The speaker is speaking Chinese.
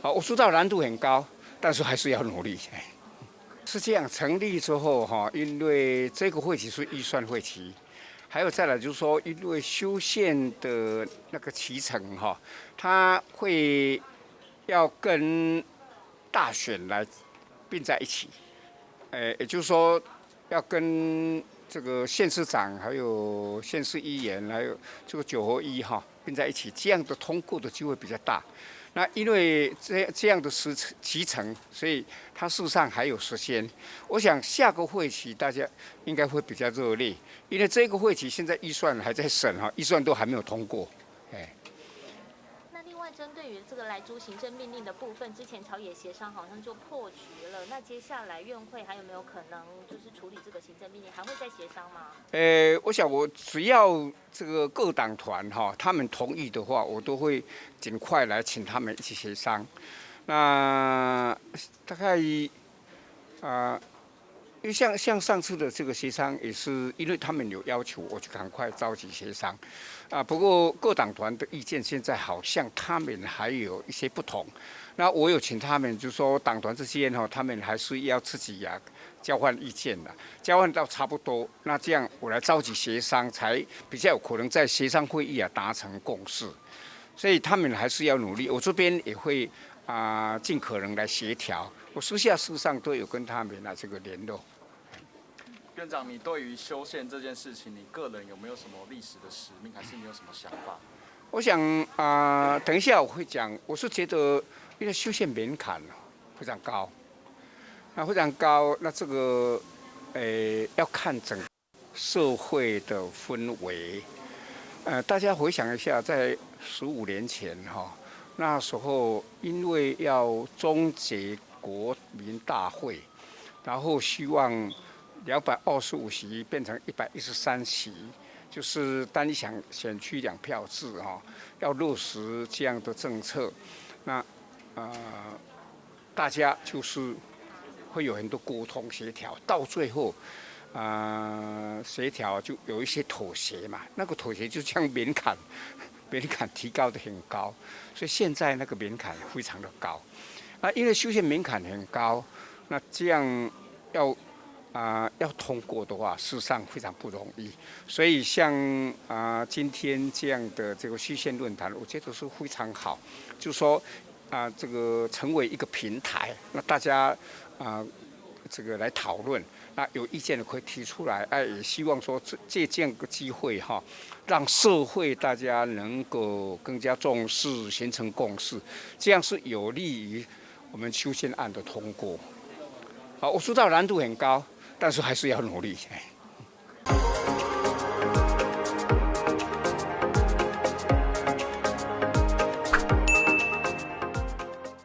好，我知道难度很高，但是还是要努力。是这样，成立之后哈，因为这个会期是预算会期，还有再来就是说，因为修宪的那个期程哈，它会要跟大选来并在一起，也就是说要跟这个县市长还有县市议员还有这个9合1哈并在一起，这样的通过的机会比较大。那因为这样的期程，所以它事实上还有时间。我想下个会期大家应该会比较热烈，因为这个会期现在预算还在审哈，预算都还没有通过，那另外针对于这个莱猪行政命令的部分，之前朝野协商好像就破局了。那接下来院会还有没有可能就是处理这个行政命令，还会再协商吗？我想我只要这个各党团哈，他们同意的话，我都会尽快来请他们一起协商。那大概因为像上次的这个协商，也是因为他们有要求，我就赶快召集协商。不过各党团的意见现在好像他们还有一些不同。那我有请他们，就说党团之间哈，他们还是要自己交换意见的，交换到差不多，那这样我来召集协商，才比较有可能在协商会议达成共识。所以他们还是要努力，我这边也会尽可能来协调。我私下事实上都有跟他们这个联络。院长，你对于修宪这件事情，你个人有没有什么历史的使命，还是你有什么想法？我想等一下我会讲，我是觉得因为修宪门槛非常高，非常高，那这个要看整个社会的氛围。大家回想一下，在15年前那时候因为要终结国民大会，然后希望225席变成113席，就是单一选区2票制要落实这样的政策。那大家就是会有很多沟通协调，到最后协调就有一些妥协嘛。那个妥协就将门槛提高得很高，所以现在那个门槛非常的高。因为修宪门槛很高，那这样要通过的话，事实上非常不容易。所以像今天这样的这个修宪论坛，我觉得是非常好，就是说这个成为一个平台，那大家这个来讨论，那有意见的可以提出来，也希望说借这样个机会让社会大家能够更加重视，形成共识，这样是有利于我们修宪案的通过。我知道难度很高，但是还是要努力。